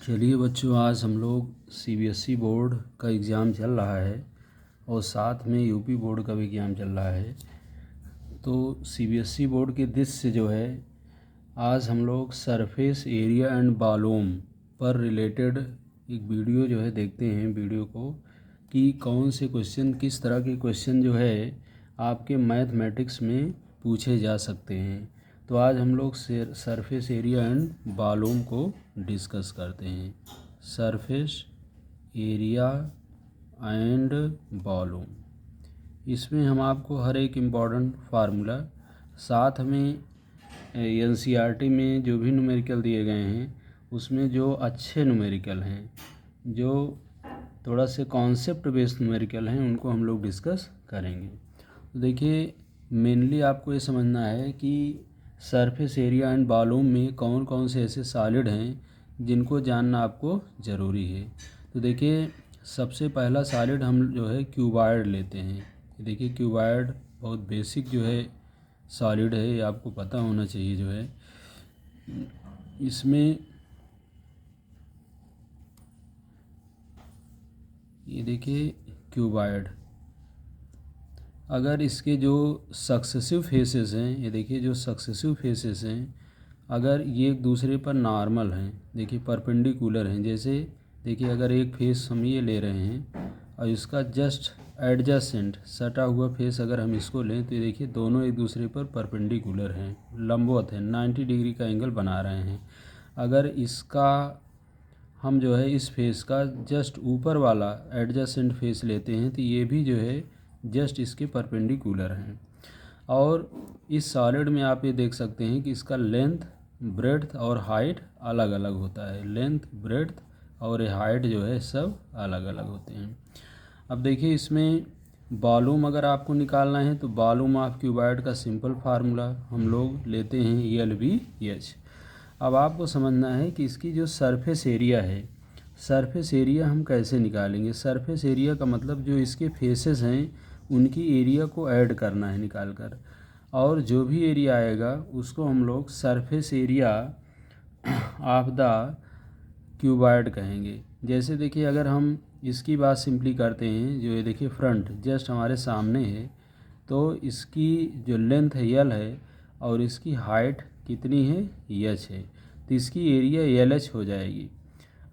चलिए बच्चों, आज हम लोग सीबीएसई बोर्ड का एग्ज़ाम चल रहा है और साथ में यूपी बोर्ड का भी एग्ज़ाम चल रहा है। तो सीबीएसई बोर्ड के दृष्टि से जो है, आज हम लोग सरफेस एरिया एंड वॉल्यूम पर रिलेटेड एक वीडियो जो है देखते हैं वीडियो को, कि कौन से क्वेश्चन, किस तरह के क्वेश्चन जो है आपके मैथमेटिक्स में पूछे जा सकते हैं। तो आज हम लोग सरफेस एरिया एंड वॉल्यूम को डिस्कस करते हैं। सरफेस एरिया एंड वॉल्यूम, इसमें हम आपको हर एक इम्पॉर्टेंट फार्मूला, साथ में एनसीईआरटी में जो भी न्यूमेरिकल दिए गए हैं उसमें जो अच्छे न्यूमेरिकल हैं, जो थोड़ा से कॉन्सेप्ट बेस्ड न्यूमेरिकल हैं, उनको हम लोग डिस्कस करेंगे। तो देखिए, मेनली आपको ये समझना है कि सरफेस एरिया एंड वॉल्यूम में कौन कौन से ऐसे सॉलिड हैं जिनको जानना आपको ज़रूरी है। तो देखिए, सबसे पहला सॉलिड हम जो है क्यूबॉइड लेते हैं। देखिए, क्यूबॉइड बहुत बेसिक जो है सॉलिड है, ये आपको पता होना चाहिए। जो है इसमें ये देखिए क्यूबॉइड, अगर इसके जो सक्सेसिव फेसेस हैं, ये देखिए जो सक्सेसिव फेसेस हैं, अगर ये एक दूसरे पर नॉर्मल हैं, देखिए परपेंडिकुलर हैं, जैसे देखिए अगर एक फेस हम ये ले रहे हैं और इसका जस्ट एडजेसेंट सटा हुआ फेस अगर हम इसको लें, तो ये देखिए दोनों एक दूसरे पर परपेंडिकुलर हैं, लंबवत हैं, 90 डिग्री का एंगल बना रहे हैं। अगर इसका हम जो है इस फेस का जस्ट ऊपर वाला एडजेसेंट फेस लेते हैं, तो ये भी जो है जस्ट इसके परपेंडिकुलर हैं। और इस सॉलिड में आप ये देख सकते हैं कि इसका लेंथ, ब्रेड्थ और हाइट अलग अलग होता है। लेंथ, ब्रेड्थ और हाइट जो है सब अलग अलग होते हैं। अब देखिए, इसमें वॉल्यूम अगर आपको निकालना है तो वॉल्यूम ऑफ क्यूबॉइड का सिंपल फार्मूला हम लोग लेते हैं LBH। अब आपको समझना है कि इसकी जो सरफेस एरिया है, सरफेस एरिया हम कैसे निकालेंगे। सरफेस एरिया का मतलब जो इसके फेसेस हैं उनकी एरिया को ऐड करना है निकाल कर, और जो भी एरिया आएगा उसको हम लोग surface area of the cuboid कहेंगे। जैसे देखिए, अगर हम इसकी बात सिंपली करते हैं, जो ये देखिए फ्रंट जस्ट हमारे सामने है, तो इसकी जो लेंथ है L है और इसकी हाइट कितनी है H है, तो इसकी एरिया LH हो जाएगी।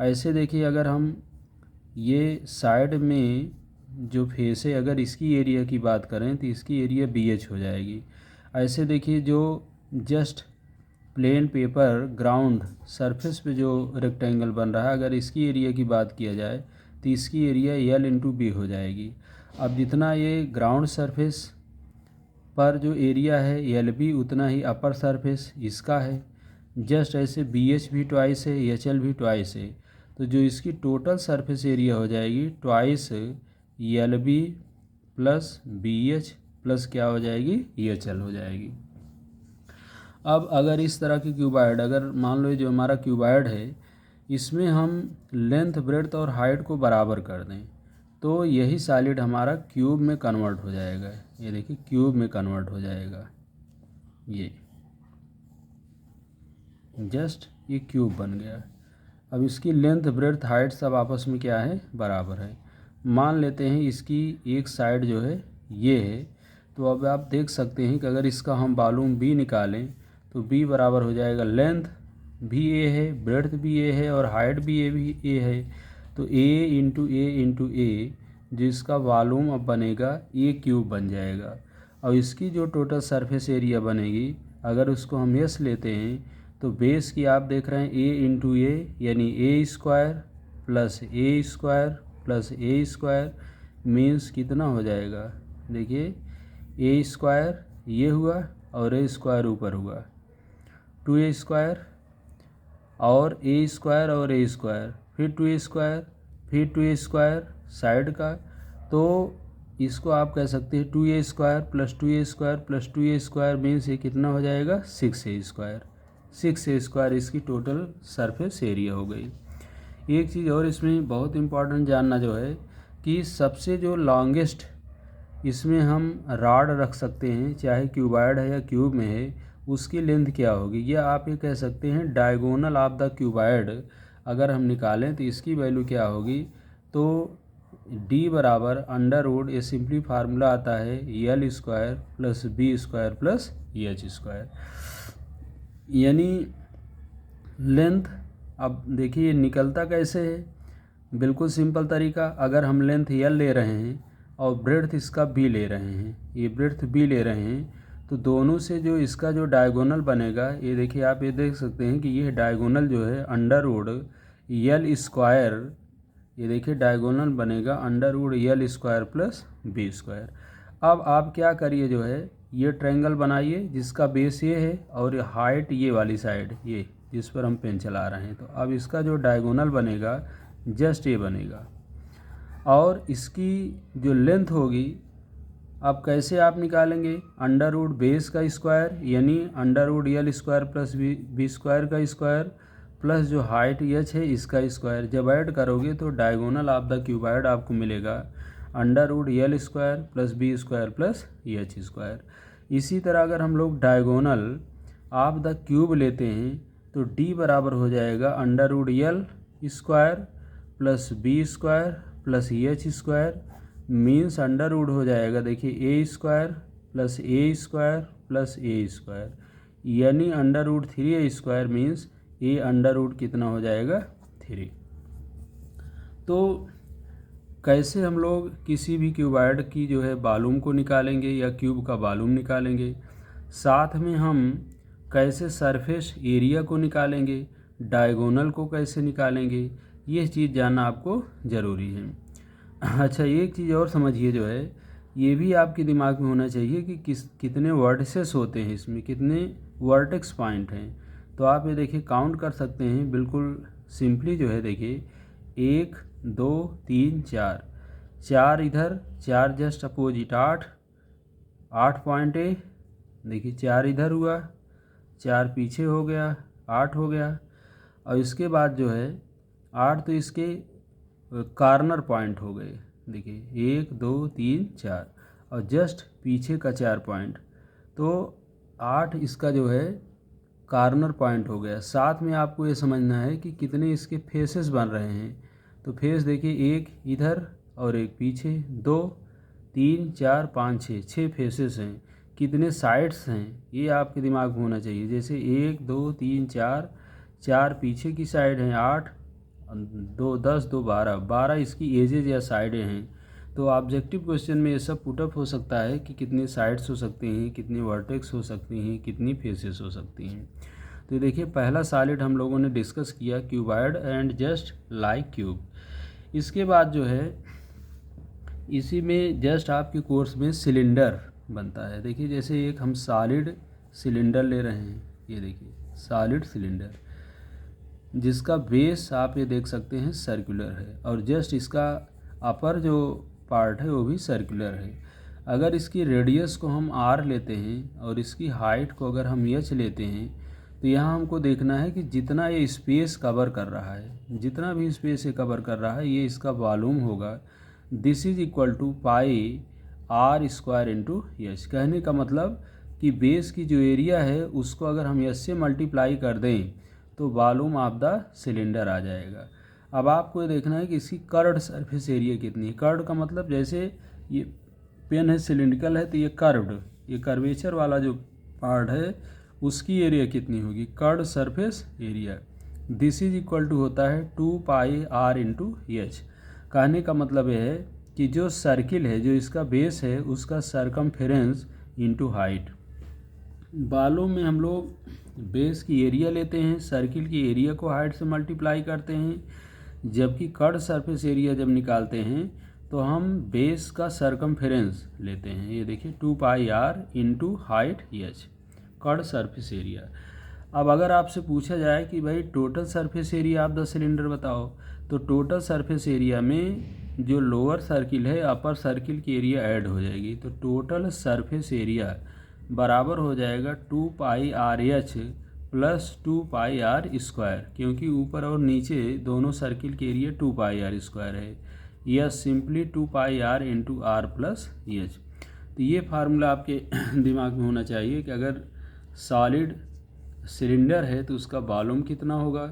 ऐसे देखिए, अगर हम ये साइड में जो फेस है, अगर इसकी एरिया की बात करें तो इसकी एरिया BH हो जाएगी। ऐसे देखिए, जो just plain paper ground surface पे जो रेक्टेंगल बन रहा है, अगर इसकी एरिया की बात किया जाए तो इसकी एरिया L/B हो जाएगी। अब जितना ये ग्राउंड सरफेस पर जो एरिया है LB, उतना ही अपर सरफेस इसका है। जस्ट ऐसे BH भी ट्वाइस है, HL भी ट्वाइस है, तो जो इसकी टोटल सरफेस एरिया हो जाएगी twice LB plus BH plus क्या हो जाएगी, HL हो जाएगी। अब अगर इस तरह की क्यूबॉइड, अगर मान लो जो हमारा क्यूबॉइड है, इसमें हम लेंथ, ब्रेड्थ और हाइट को बराबर कर दें, तो यही सॉलिड हमारा क्यूब में कन्वर्ट हो जाएगा। ये देखिए क्यूब में कन्वर्ट हो जाएगा, ये जस्ट ये क्यूब बन गया। अब इसकी लेंथ, ब्रेड्थ, हाइट सब आपस में क्या है, बराबर है। मान लेते हैं इसकी एक साइड जो है ये है, तो अब आप देख सकते हैं कि अगर इसका हम वॉल्यूम B निकालें तो B बराबर हो जाएगा, लेंथ भी A है, ब्रेड्थ भी A है और हाइट भी A है, तो A जो इसका वॉल्यूम अब बनेगा A क्यूब बन जाएगा। और इसकी जो टोटल सरफेस एरिया बनेगी, अगर उसको हम S लेते हैं, तो बेस की आप देख रहे हैं A यानी A² plus A² plus A² means कितना हो जाएगा, देखिए A² ये हुआ और A² ऊपर हुआ, 2A² और A² और A², फिर 2A², फिर 2A² साइड का, तो इसको आप कह सकते हैं 2A² plus 2A² plus 2A² means ये कितना हो जाएगा, 6A²। 6A² इसकी टोटल सरफेस एरिया हो गई। एक चीज़ और इसमें बहुत इम्पॉर्टेंट जानना जो है कि सबसे जो लॉन्गेस्ट इसमें हम रॉड रख सकते हैं, चाहे क्यूबॉइड है या क्यूब में है, उसकी लेंथ क्या होगी, या आप ये कह सकते हैं डायगोनल ऑफ द क्यूबॉइड अगर हम निकालें तो इसकी वैल्यू क्या होगी, तो d बराबर अंडर रूट, ये सिंपली फार्मूला आता है l square plus b square plus h square, यानी लेंथ। अब देखिए निकलता कैसे है, बिल्कुल सिंपल तरीका। अगर हम लेंथ यल ले रहे हैं और ब्रेड्थ इसका बी ले रहे हैं, ये ब्रेड्थ बी ले रहे हैं, तो दोनों से जो इसका जो डायगोनल बनेगा, ये देखिए आप ये देख सकते हैं कि ये डायगोनल जो है अंडर रूट यल स्क्वायर, ये देखिए डायगोनल बनेगा under root l square plus b square. अब आप क्या करिए, जो है ये ट्रायंगल बनाइए जिसका बेस ये है और हाइट ये वाली साइड, ये जिस पर हम पेन चला रहे हैं। तो अब इसका जो डायगोनल बनेगा जस्ट ये बनेगा, और इसकी जो लेंथ होगी, अब कैसे आप निकालेंगे, अंडर रूट बेस का स्क्वायर यानी under root l square plus b square का स्क्वायर प्लस जो हाइट एच है इसका स्क्वायर। जब ऐड करोगे तो डायगोनल ऑफ द क्यूबॉइड आपको मिलेगा under root l square plus b square plus h square. इसी तरह अगर हम लोग डायगोनल ऑफ द क्यूब लेते हैं तो डी बराबर हो जाएगा under root l square plus b square plus h square, means under root हो जाएगा, देखिए a square plus a square plus a square, यानी under root 3 square means a under root कितना हो जाएगा 3। तो कैसे हम लोग किसी भी क्यूबॉइड की जो है वॉल्यूम को निकालेंगे या क्यूब का वॉल्यूम निकालेंगे, साथ में हम कैसे सरफेस एरिया को निकालेंगे, डायगोनल को कैसे निकालेंगे, ये चीज़ जानना आपको ज़रूरी है। अच्छा, एक चीज़ और समझिए, जो है ये भी आपके दिमाग में होना चाहिए कि कितने वर्टिसेस होते हैं, इसमें कितने वर्टेक्स पॉइंट हैं। तो आप ये देखिए काउंट कर सकते हैं बिल्कुल सिंपली, जो है देखिए 1 2 3 4, 4 इधर, 4 जस्ट अपोजिट 8 पॉइंट है, देखिए 4 इधर हुआ, 4 पीछे हो गया, 8 हो गया, और इसके बाद जो है 8 तो इसके कॉर्नर पॉइंट हो गए, देखिए 1 2 3 4, और जस्ट पीछे का 4 पॉइंट, तो 8 इसका जो है कॉर्नर पॉइंट हो गया। साथ में आपको ये समझना है कि कितने इसके फेसेस बन रहे हैं। तो फेस देखिए, एक इधर और एक पीछे, 2 3 4 5 6 फेसेस हैं। कितने साइड्स हैं ये आपके दिमाग में होना चाहिए, जैसे 1 2 3 4, 4 पीछे की साइड हैं, 8 2 10 2 12 इसकी एजेज या साइडें हैं। तो ऑब्जेक्टिव क्वेश्चन में ये सब पुटअप हो सकता है कि कितने साइड्स हो सकते हैं, कितने वर्टेक्स हो सकती हैं, कितनी फेसेस हो सकती हैं। तो देखिए पहला सॉलिड हम लोगों ने डिस्कस किया cuboid and just like cube. इसके बाद जो है इसी में जस्ट आपके कोर्स में सिलेंडर बनता है। देखिए जैसे एक हम सॉलिड सिलेंडर ले रहे हैं, ये देखिए सॉलिड सिलेंडर जिसका बेस आप ये देख सकते हैं सर्कुलर है, और जस्ट इसका अपर जो पार्ट है वो भी सर्कुलर है। अगर इसकी रेडियस को हम r लेते हैं और इसकी हाइट को अगर हम h लेते हैं, तो यहाँ हमको देखना है कि जितना ये स्पेस कवर कर रहा है, जितना भी स्पेस ये कवर कर रहा है, ये इसका वॉल्यूम होगा। This is equal to pi r square into h. कहने का मतलब कि बेस की जो एरिया है उसको अगर हम एच से मल्टीप्लाई कर दें तो वॉल्यूम ऑफ द सिलेंडर आ जाएगा। अब आपको ये देखना है कि इसकी कर्व्ड सरफेस एरिया कितनी है। कर्व्ड का मतलब जैसे ये पेन है सिलिंड्रिकल है, तो ये कर्व्ड, ये कर्वेचर वाला जो पार्ट है उसकी एरिया कितनी होगी, curved surface area. This is equal to होता है 2 पाई r इंटू एच। कहने का मतलब यह है कि जो सर्किल है, जो इसका बेस है, उसका सरकमफेरेंस इंटू हाइट। बालों में हम लोग बेस की एरिया लेते हैं, सर्किल की एरिया को हाइट से मल्टीप्लाई करते हैं, जबकि कर्व्ड सरफेस एरिया जब निकालते हैं तो हम बेस का सरकमफेरेंस लेते हैं। ये देखिए 2 पाई r into height H, curved surface area. अब अगर आपसे पूछा जाए कि भाई total surface area of the cylinder बताओ, तो टोटल सरफेस एरिया में जो लोअर सर्किल है अपर सर्किल की एरिया ऐड हो जाएगी, तो टोटल सरफेस एरिया बराबर हो जाएगा 2 pi R H plus 2 pi are square, क्योंकि ऊपर और नीचे दोनों सर्किल के एरिया 2 पाई आर स्क्वायर है, या simply 2 pi r into r plus h. तो ये फार्मूला आपके दिमाग में होना चाहिए कि अगर सॉलिड सिलेंडर है तो उसका वॉल्यूम कितना होगा,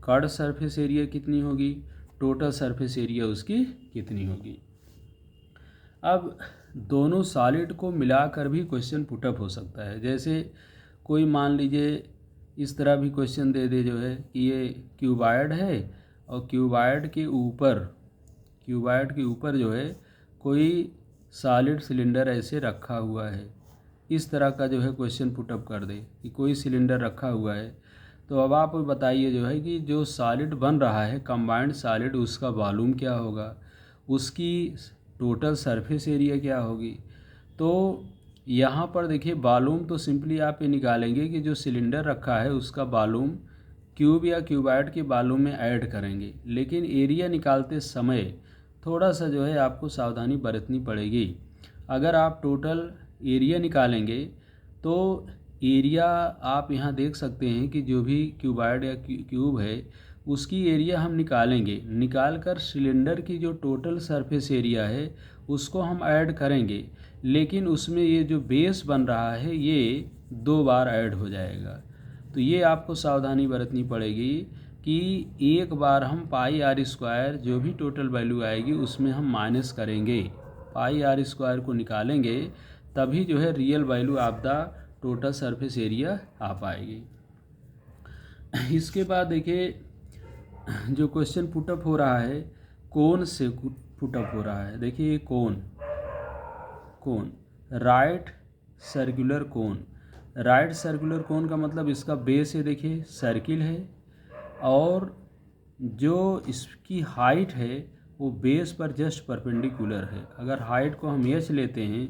कर्ड सरफेस एरिया कितनी होगी, टोटल सरफेस एरिया उसकी कितनी होगी। अब दोनों सॉलिड को मिलाकर भी क्वेश्चन पुटअप हो सकता है। जैसे कोई मान लीजिए इस तरह भी क्वेश्चन दे दे जो है कि ये क्यूबॉइड है और क्यूबॉइड के ऊपर जो है कोई सॉलिड सिलेंडर ऐसे रखा हुआ है, इस तरह का जो है क्वेश्चन पुटअप कर दे कि कोई सिलेंडर रखा हुआ है। तो अब आप बताइए जो है कि जो सॉलिड बन रहा है कंबाइंड सॉलिड, उसका वॉल्यूम क्या होगा, उसकी टोटल सरफेस एरिया क्या होगी। तो यहाँ पर देखिए वॉल्यूम तो सिंपली आप ये निकालेंगे कि जो सिलेंडर रखा है उसका वॉल्यूम क्यूब या क्यूबॉइड के वॉल्यूम में ऐड करेंगे, लेकिन एरिया निकालते समय थोड़ा सा जो है आपको सावधानी बरतनी पड़ेगी। अगर आप टोटल एरिया निकालेंगे तो एरिया आप यहाँ देख सकते हैं कि जो भी क्यूबॉइड या क्यूब है उसकी एरिया हम निकाल कर सिलेंडर की जो टोटल सरफेस एरिया है उसको हम ऐड करेंगे, लेकिन उसमें ये जो बेस बन रहा है ये 2 बार ऐड हो जाएगा। तो ये आपको सावधानी बरतनी पड़ेगी कि एक बार हम पाई आर स्क्वायर जो भी टोटल वैल्यू आएगी उसमें हम माइनस करेंगे, पाई आर स्क्वायर को निकालेंगे, तभी जो है real value of the total surface area आ पाएगी। इसके बाद देखिए जो क्वेश्चन पुटअप हो रहा है कोन से पुटअप हो रहा है। देखिए कोन राइट सर्कुलर कोन का मतलब इसका बेस है, देखिए सर्किल है और जो इसकी हाइट है वो बेस पर जस्ट परपेंडिकुलर है। अगर हाइट को हम एच लेते हैं,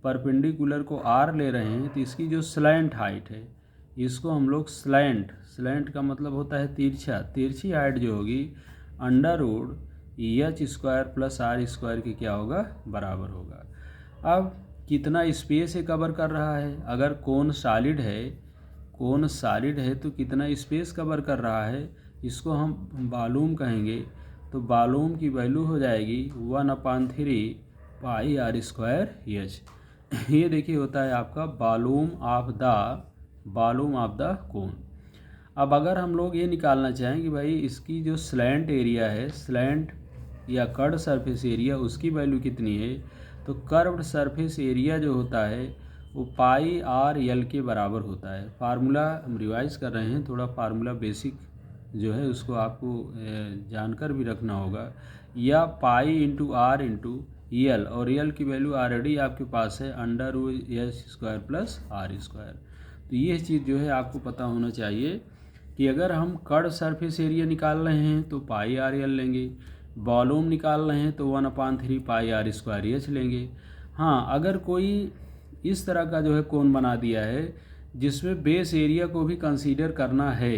परपेंडिकुलर को आर ले रहे हैं, तो इसकी जो स्लैंट हाइट है इसको हम लोग स्लैंट का मतलब होता है तिरछी हाइट जो होगी under root h square plus r square के क्या होगा, बराबर होगा। अब कितना स्पेस है कवर कर रहा है, अगर कोन सॉलिड है तो कितना स्पेस कवर कर रहा है, इसको हम वॉल्यूम कहेंगे। तो वॉल्यूम की वैल्यू हो जाएगी 1/3 पाई आर स्क्वायर एच। ये देखिए होता है आपका वॉल्यूम ऑफ द कोन। अब अगर हम लोग ये निकालना चाहें कि भाई इसकी जो स्लैंट एरिया है, स्लैंट या कर्व सरफेस एरिया, उसकी वैल्यू कितनी है, तो कर्व्ड सरफेस एरिया जो होता है वो पाई आर एल के बराबर होता है। फार्मूला हम रिवाइज कर रहे हैं, थोड़ा फार्मूला बेसिक जो है उसको आपको जानकर भी रखना होगा, या pi into r into l, और एल की वैल्यू ऑलरेडी आपके पास है under root h square plus r square. तो ये चीज़ जो है आपको पता होना चाहिए कि अगर हम कर्व सरफेस एरिया निकाल रहे हैं तो पाई आर एल लेंगे, वॉल्यूम निकाल रहे हैं तो 1/3 पाई आर स्क्वायर एच लेंगे। हाँ, अगर कोई इस तरह का जो है कोन बना दिया है जिसमें बेस एरिया को भी कंसीडर करना है,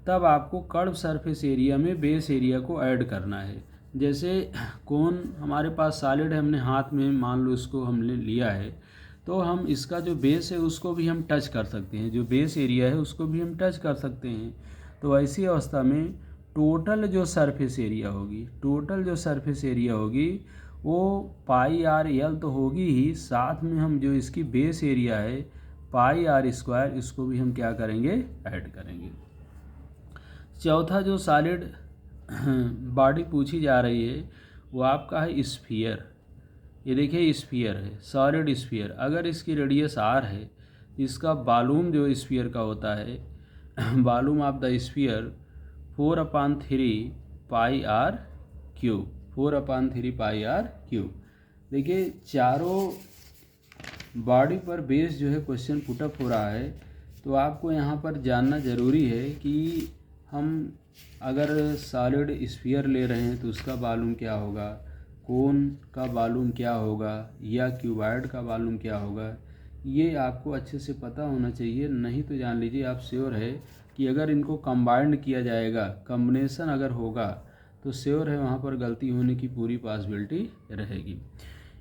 तब आपको कर्व सरफेस एरिया में बेस एरिया को ऐड करना है। जैसे कोन हमारे पास सॉलिड है, हमने हाथ में मान लो इसको हमने लिया है, तो हम इसका जो बेस है उसको भी हम टच कर सकते हैं, जो बेस एरिया है उसको भी हम टच कर सकते हैं। तो ऐसी अवस्था में टोटल जो सरफेस एरिया होगी वो पाई आर एल तो होगी ही, साथ में हम जो इसकी बेस एरिया है पाई आर स्क्वायर, इसको भी हम क्या करेंगे, ऐड करेंगे। चौथा जो सॉलिड बॉडी पूछी जा रही है वो आपका है स्फीयर। ये देखिए स्फीयर है, सॉलिड स्फीयर। अगर इसकी रेडियस आर है, इसका वॉल्यूम जो स्फीयर का होता है, volume of the sphere 4/3 pi r cube, 4/3 pi r cube. देखिए चारों बॉडी पर बेस जो है क्वेश्चन पुटअप हो रहा है, तो आपको यहाँ पर जानना ज़रूरी है कि हम अगर सॉलिड स्फीयर ले रहे हैं तो उसका वॉल्यूम क्या होगा, कोन का वॉल्यूम क्या होगा, या क्यूबॉइड का वॉल्यूम क्या होगा, ये आपको अच्छे से पता होना चाहिए। नहीं तो जान लीजिए आप श्योर है कि अगर इनको कंबाइंड किया जाएगा, कम्बिनेशन अगर होगा, तो श्योर है वहाँ पर गलती होने की पूरी पॉसिबिलिटी रहेगी।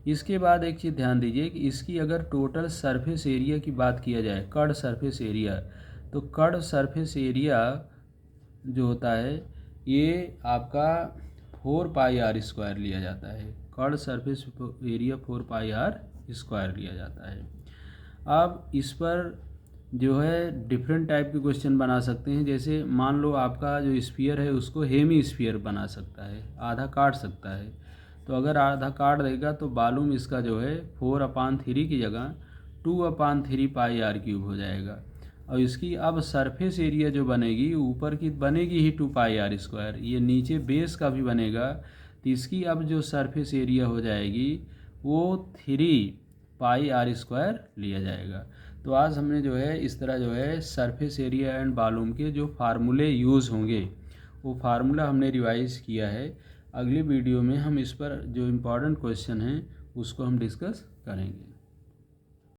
इसके बाद एक चीज़ ध्यान दीजिए कि इसकी अगर टोटल सरफेस एरिया की बात किया जाए, कर्व सरफेस एरिया, तो कर्व सरफेस एरिया जो होता है ये आपका 4 पाई आर स्क्वायर लिया जाता है। Curve surface area 4 pi are square लिया जाता है। अब इस पर जो है डिफरेंट टाइप के क्वेश्चन बना सकते हैं। जैसे मान लो आपका जो स्फीयर है उसको हेमी स्फीयर बना सकता है, आधा काट सकता है। तो अगर आधा काट देगा तो वॉल्यूम इसका जो है 4/3 की जगह 2/3 पाई आर क्यूब हो जाएगा। और इसकी अब सरफेस एरिया जो बनेगी ऊपर की बनेगी ही 2 पाई आर स्क्वायर, ये नीचे बेस का भी बनेगा। तो इसकी अब जो सरफेस एरिया हो जाएगी वो 3 पाई आर स्क्वायर लिया जाएगा। तो आज हमने जो है इस तरह जो है सरफेस एरिया एंड वॉल्यूम के जो फार्मूले यूज़ होंगे वो फार्मूला हमने रिवाइज़ किया है। अगली वीडियो में हम इस पर जो इम्पोर्टेंट क्वेश्चन हैं उसको हम डिस्कस करेंगे।